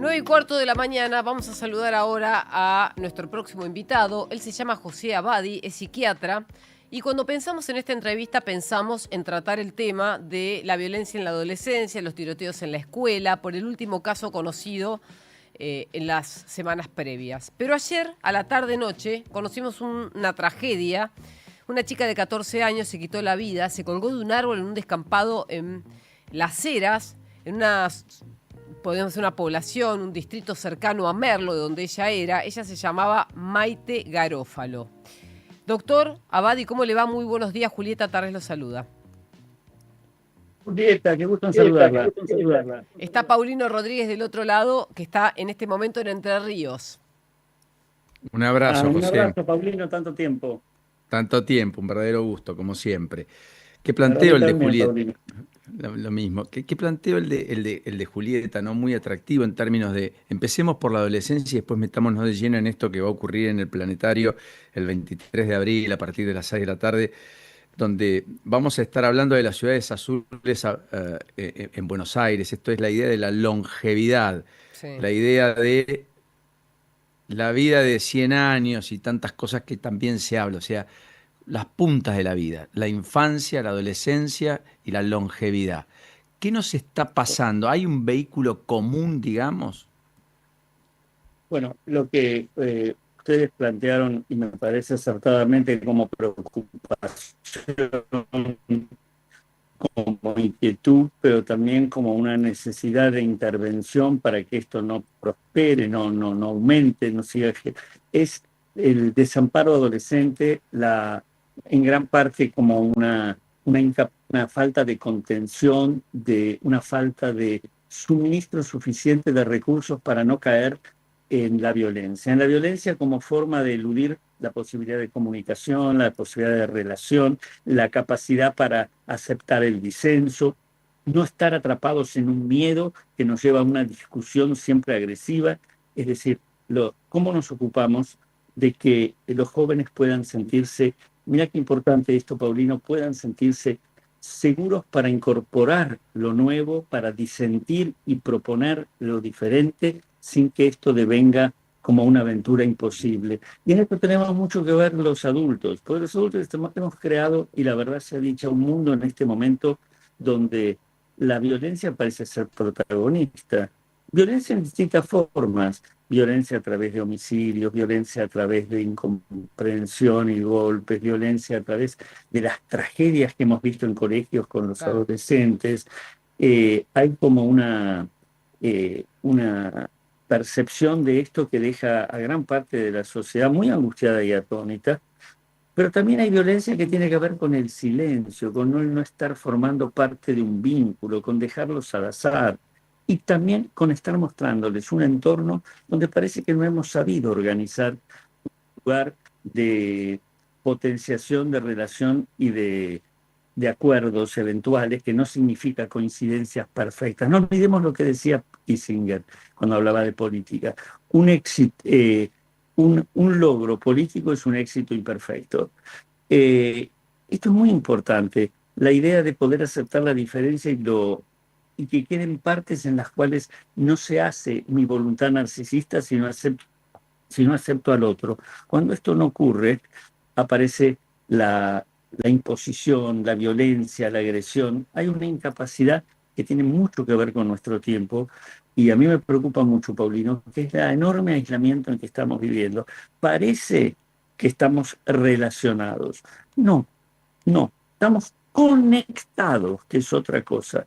9:15 de la mañana, vamos a saludar ahora a nuestro próximo invitado. Él se llama José Abadi, es psiquiatra. Y cuando pensamos en esta entrevista, pensamos en tratar el tema de la violencia en la adolescencia, los tiroteos en la escuela, por el último caso conocido en las semanas previas. Pero ayer, a la tarde-noche, conocimos una tragedia. Una chica de 14 años se quitó la vida, se colgó de un árbol en un descampado en Las Heras, en podemos decir una población, un distrito cercano a Merlo, de donde ella era. Ella se llamaba Maite Garófalo. Doctor Abadi, ¿cómo le va? Muy buenos días. Julieta Tarrés lo saluda. Julieta, qué gusto en saludarla. Está Paulino Rodríguez del otro lado, que está en este momento en Entre Ríos. Un abrazo, Un José. abrazo, Paulino, tanto tiempo. Tanto tiempo, un verdadero gusto, como siempre. ¿Qué Para planteo mí el de también, Julieta? Paulino. Lo mismo. ¿Qué planteo el de Julieta, ¿no? Muy atractivo en términos de, empecemos por la adolescencia y después metámonos de lleno en esto que va a ocurrir en el planetario el 23 de abril a partir de las 6 de la tarde, donde vamos a estar hablando de las ciudades azules en Buenos Aires. Esto es la idea de la longevidad, Sí. la idea de la vida de 100 años y tantas cosas que también se habla, o sea, las puntas de la vida, la infancia, la adolescencia y la longevidad. ¿Qué nos está pasando? ¿Hay un vehículo común, digamos? Bueno, lo que ustedes plantearon, y me parece acertadamente como preocupación, como inquietud, pero también como una necesidad de intervención para que esto no prospere, no aumente, no siga, es el desamparo adolescente, en gran parte como una falta de contención, de una falta de suministro suficiente de recursos para no caer en la violencia como forma de eludir la posibilidad de comunicación, la posibilidad de relación, la capacidad para aceptar el disenso, no estar atrapados en un miedo que nos lleva a una discusión siempre agresiva, es decir, cómo nos ocupamos de que los jóvenes puedan sentirse, mira qué importante esto, Paulino, puedan sentirse seguros para incorporar lo nuevo, para disentir y proponer lo diferente sin que esto devenga como una aventura imposible. Y en esto tenemos mucho que ver los adultos, porque los adultos hemos creado, y la verdad se ha dicho, un mundo en este momento donde la violencia parece ser protagonista. Violencia en distintas formas, violencia a través de homicidios, violencia a través de incomprensión y golpes, violencia a través de las tragedias que hemos visto en colegios con los Claro. adolescentes. Hay como una percepción de esto que deja a gran parte de la sociedad muy angustiada y atónita, pero también hay violencia que tiene que ver con el silencio, con no estar formando parte de un vínculo, con dejarlos al azar, y también con estar mostrándoles un entorno donde parece que no hemos sabido organizar un lugar de potenciación de relación y de acuerdos eventuales, que no significa coincidencias perfectas. No olvidemos lo que decía Kissinger cuando hablaba de política. Un éxito, un logro político es un éxito imperfecto. Esto es muy importante, la idea de poder aceptar la diferencia y que queden partes en las cuales no se hace mi voluntad narcisista, sino acepto al otro. Cuando esto no ocurre, aparece la imposición, la violencia, la agresión. Hay una incapacidad que tiene mucho que ver con nuestro tiempo, y a mí me preocupa mucho, Paulino, que es el enorme aislamiento en que estamos viviendo. Parece que estamos relacionados. No, no, estamos conectados, que es otra cosa.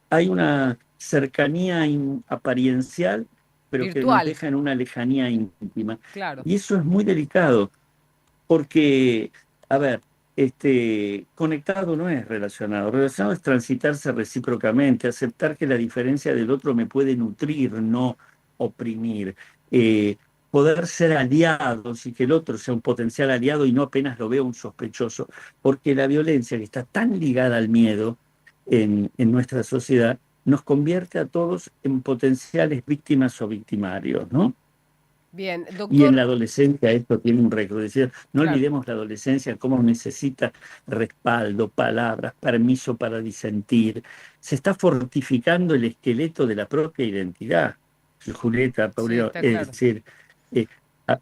Hay una cercanía apariencial, pero que nos Virtual, deja en una lejanía íntima. claro. Y eso es muy delicado, porque, a ver, conectado no es relacionado. Relacionado es transitarse recíprocamente, aceptar que la diferencia del otro me puede nutrir, no oprimir. Eh, Poder ser aliados y que el otro sea un potencial aliado y no apenas lo vea un sospechoso. Porque la violencia, que está tan ligada al miedo en nuestra sociedad, nos convierte a todos en potenciales víctimas o victimarios, ¿no? Bien, Y en doctor, la adolescencia esto tiene un recrudecido. No claro. olvidemos la adolescencia, cómo necesita respaldo, palabras, permiso para disentir. Se está fortificando el esqueleto de la propia identidad. Julieta, Sí, Paulino, está es claro. decir, eh, a-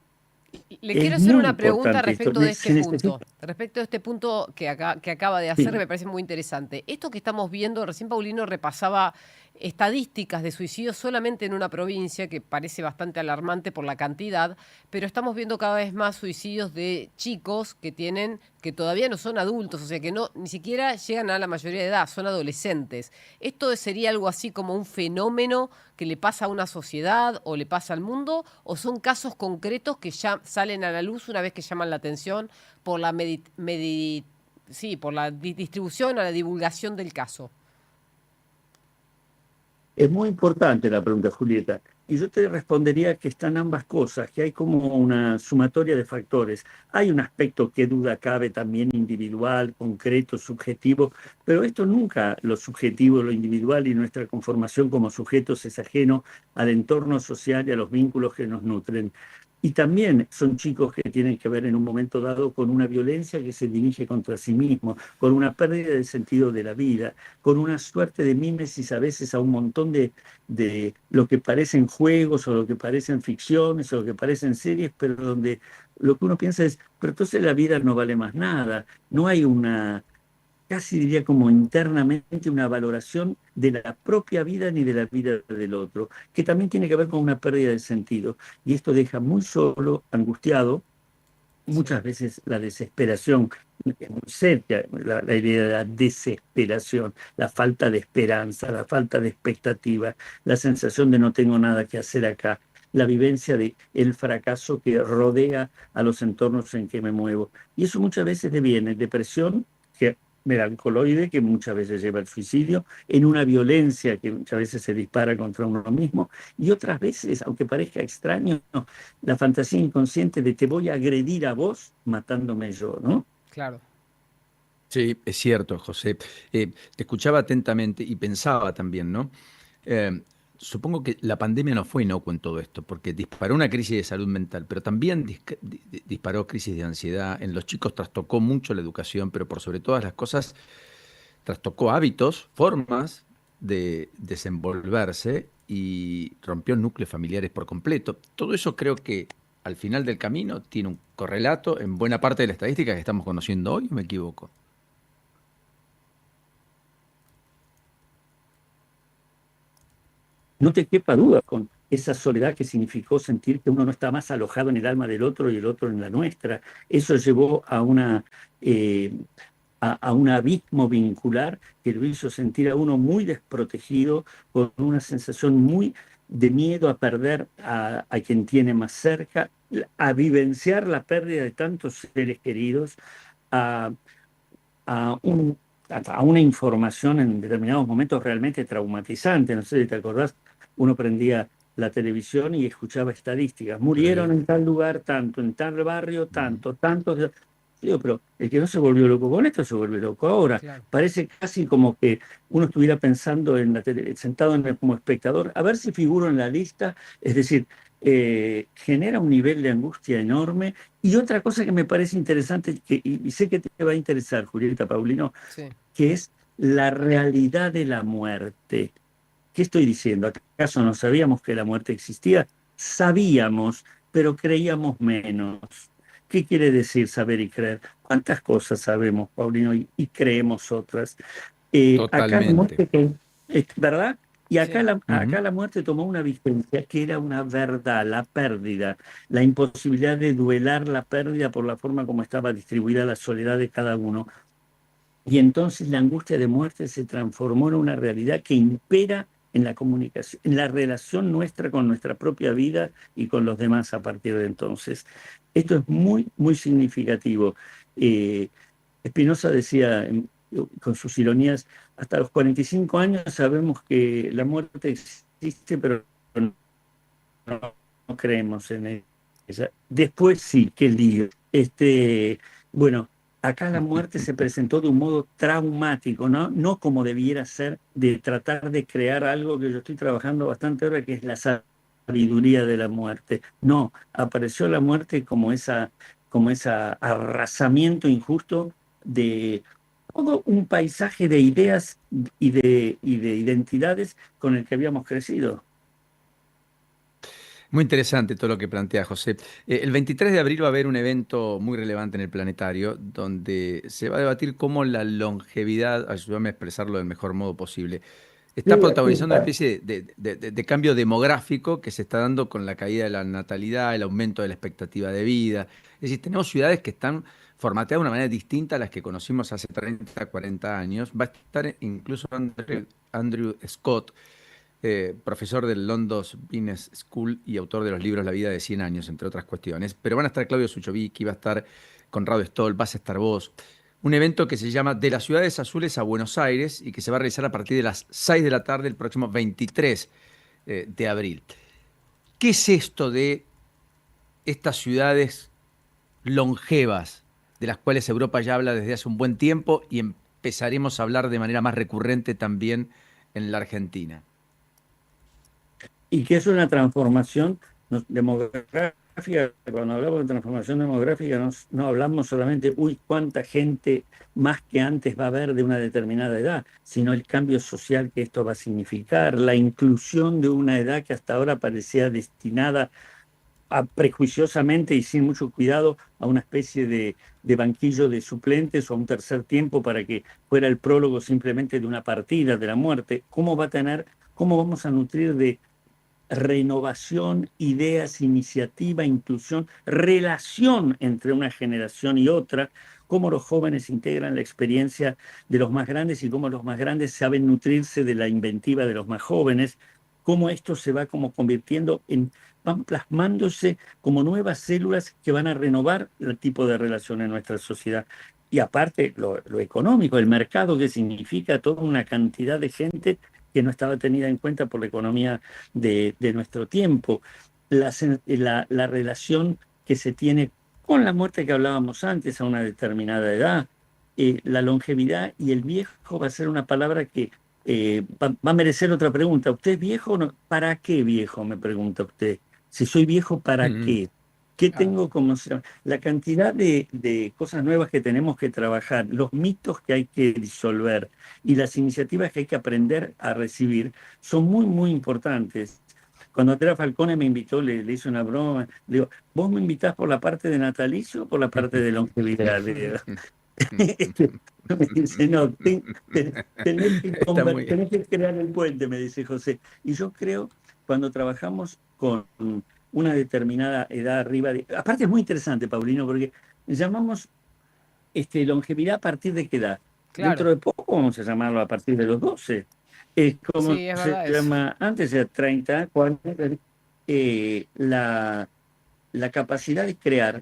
Le quiero es hacer muy una pregunta importante esto. respecto de este Se necesita, punto. Respecto a este punto que acaba de hacer, sí, me parece muy interesante. Esto que estamos viendo, recién Paulino repasaba estadísticas de suicidios solamente en una provincia, que parece bastante alarmante por la cantidad, pero estamos viendo cada vez más suicidios de chicos que tienen, que todavía no son adultos, o sea que no, ni siquiera llegan a la mayoría de edad, son adolescentes. ¿Esto sería algo así como un fenómeno que le pasa a una sociedad o le pasa al mundo, o son casos concretos que ya salen a la luz una vez que llaman la atención por la sí, por la distribución o la divulgación del caso? es muy importante la pregunta, Julieta. Y yo te respondería que están ambas cosas, que hay como una sumatoria de factores. Hay un aspecto que duda cabe también individual, concreto, subjetivo, pero esto nunca, lo subjetivo, lo individual y nuestra conformación como sujetos es ajeno al entorno social y a los vínculos que nos nutren. Y también son chicos que tienen que ver en un momento dado con una violencia que se dirige contra sí mismo, con una pérdida del sentido de la vida, con una suerte de mímesis a veces a un montón de lo que parecen juegos o lo que parecen ficciones o lo que parecen series, pero donde lo que uno piensa es, pero entonces la vida no vale más nada, no hay una, casi diría como internamente una valoración de la propia vida ni de la vida del otro, que también tiene que ver con una pérdida de sentido. Y esto deja muy solo, angustiado, Sí. muchas veces la desesperación, es muy seria la idea de la desesperación, la falta de esperanza, la falta de expectativa, la sensación de no tengo nada que hacer acá, la vivencia de el fracaso que rodea a los entornos en que me muevo. Y eso muchas veces deviene en depresión, que melancoloide, que muchas veces lleva al suicidio, en una violencia que muchas veces se dispara contra uno mismo, y otras veces, aunque parezca extraño, la fantasía inconsciente de te voy a agredir a vos matándome yo, ¿no? Claro. Sí, es cierto, José. Te escuchaba atentamente y pensaba también, ¿no? Eh, Supongo que la pandemia no fue inocuo en todo esto, porque disparó una crisis de salud mental, pero también disparó crisis de ansiedad. En los chicos trastocó mucho la educación, pero por sobre todas las cosas trastocó hábitos, formas de desenvolverse y rompió núcleos familiares por completo. Todo eso creo que al final del camino tiene un correlato en buena parte de la estadística que estamos conociendo hoy, ¿o me equivoco? No te quepa duda con esa soledad que significó sentir que uno no está más alojado en el alma del otro y el otro en la nuestra. Eso llevó a eh, a un abismo vincular que lo hizo sentir a uno muy desprotegido, con una sensación muy de miedo a perder a quien tiene más cerca, a vivenciar la pérdida de tantos seres queridos, a, a, un, a una información en determinados momentos realmente traumatizante. No sé si te acordás, uno prendía la televisión y escuchaba estadísticas. Murieron Sí. en tal lugar tanto, en tal barrio Ujú. tanto, tantos. Digo, pero el que no se volvió loco con esto se vuelve loco ahora. Claro. Parece casi como que uno estuviera pensando en sentado como espectador, a ver si figuro en la lista. Es decir, genera un nivel de angustia enorme. Y otra cosa que me parece interesante, y sé que te va a interesar, Julieta Paulino, Sí. que es la realidad de la muerte. ¿Qué estoy diciendo? ¿Acaso no sabíamos que la muerte existía? Sabíamos, pero creíamos menos. ¿Qué quiere decir saber y creer? ¿Cuántas cosas sabemos, Paulino, y creemos otras? Acá la Totalmente. muerte, ¿verdad? Y Sí. Ujú. acá la muerte tomó una vigencia que era una verdad, la pérdida, la imposibilidad de duelar la pérdida por la forma como estaba distribuida la soledad de cada uno. Y entonces la angustia de muerte se transformó en una realidad que impera en la comunicación, en la relación nuestra con nuestra propia vida y con los demás a partir de entonces. Esto es muy, muy significativo. Eh, Spinoza decía con sus ironías, hasta los 45 años sabemos que la muerte existe, pero no creemos en ella. Después sí, qué lío. Bueno, acá la muerte se presentó de un modo traumático, ¿no? No como debiera ser de tratar de crear algo que yo estoy trabajando bastante ahora, que es la sabiduría de la muerte. No, apareció la muerte como esa arrasamiento injusto de todo un paisaje de ideas y de identidades con el que habíamos crecido. Muy interesante todo lo que plantea José. El 23 de abril va a haber un evento muy relevante en el planetario donde se va a debatir cómo la longevidad, ayúdame a expresarlo del mejor modo posible, está protagonizando una especie de cambio demográfico que se está dando con la caída de la natalidad, el aumento de la expectativa de vida. Es decir, tenemos ciudades que están formateadas de una manera distinta a las que conocimos hace 30, 40 años. Va a estar incluso Andrew Scott, profesor del London Business School y autor de los libros La vida de 100 años, entre otras cuestiones. Pero van a estar Claudio Suchovicki, va a estar Conrado Stoll, vas a estar vos. Un evento que se llama De las Ciudades Azules a Buenos Aires y que se va a realizar a partir de las 6 de la tarde el próximo 23 de abril. ¿Qué es esto de estas ciudades longevas, de las cuales Europa ya habla desde hace un buen tiempo y empezaremos a hablar de manera más recurrente también en la Argentina? Y que es una transformación demográfica. Cuando hablamos de transformación demográfica, no hablamos solamente, cuánta gente más que antes va a haber de una determinada edad, sino el cambio social que esto va a significar, la inclusión de una edad que hasta ahora parecía destinada prejuiciosamente y sin mucho cuidado a una especie de banquillo de suplentes o a un tercer tiempo para que fuera el prólogo simplemente de una partida, de la muerte. ¿Cómo vamos a nutrir de renovación, ideas, iniciativa, inclusión, relación entre una generación y otra, cómo los jóvenes integran la experiencia de los más grandes y cómo los más grandes saben nutrirse de la inventiva de los más jóvenes, cómo esto se va como convirtiendo van plasmándose como nuevas células que van a renovar el tipo de relación en nuestra sociedad. Y aparte, lo económico, el mercado, que significa toda una cantidad de gente que no estaba tenida en cuenta por la economía de nuestro tiempo, la relación que se tiene con la muerte que hablábamos antes a una determinada edad, la longevidad y el viejo va a ser una palabra que va a merecer otra pregunta. ¿Usted es viejo o no? ¿Para qué viejo? Me pregunta usted. Si soy viejo, ¿para qué? ¿Qué tengo como la cantidad de cosas nuevas que tenemos que trabajar, los mitos que hay que disolver y las iniciativas que hay que aprender a recibir son muy, muy importantes? Cuando Andrea Falcone me invitó, le hice una broma, le digo, ¿vos me invitás por la parte de natalicio o por la parte de longevidad? Le digo. Me dice, no, tenés que crear el puente, me dice José. Y yo creo, cuando trabajamos con una determinada edad arriba aparte es muy interesante, Paulino, porque llamamos longevidad a partir de qué edad. Claro. Dentro de poco vamos a llamarlo a partir de los 12. Es como sí, es se llama antes, de 30, 40, la capacidad de crear.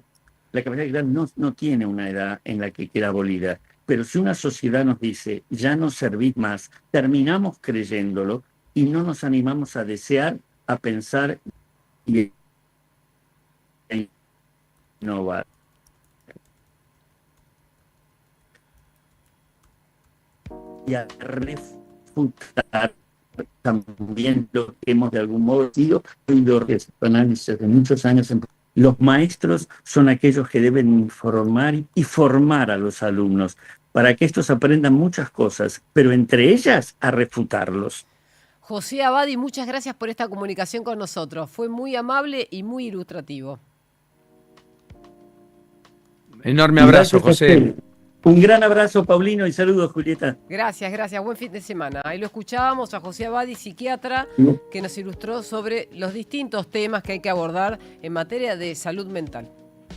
La capacidad de crear no tiene una edad en la que queda abolida. Pero si una sociedad nos dice, ya no servís más, terminamos creyéndolo y no nos animamos a desear, a pensar y innovar. Y a refutar también lo que hemos de algún modo sido análisis de muchos años. Los maestros son aquellos que deben informar y formar a los alumnos para que estos aprendan muchas cosas, pero entre ellas a refutarlos. José Abadi, muchas gracias por esta comunicación con nosotros. Fue muy amable y muy ilustrativo. Enorme abrazo, José. Un gran abrazo, Paulino, y saludos, Julieta. Gracias, gracias. Buen fin de semana. Ahí lo escuchábamos a José Abadi, psiquiatra, que nos ilustró sobre los distintos temas que hay que abordar en materia de salud mental.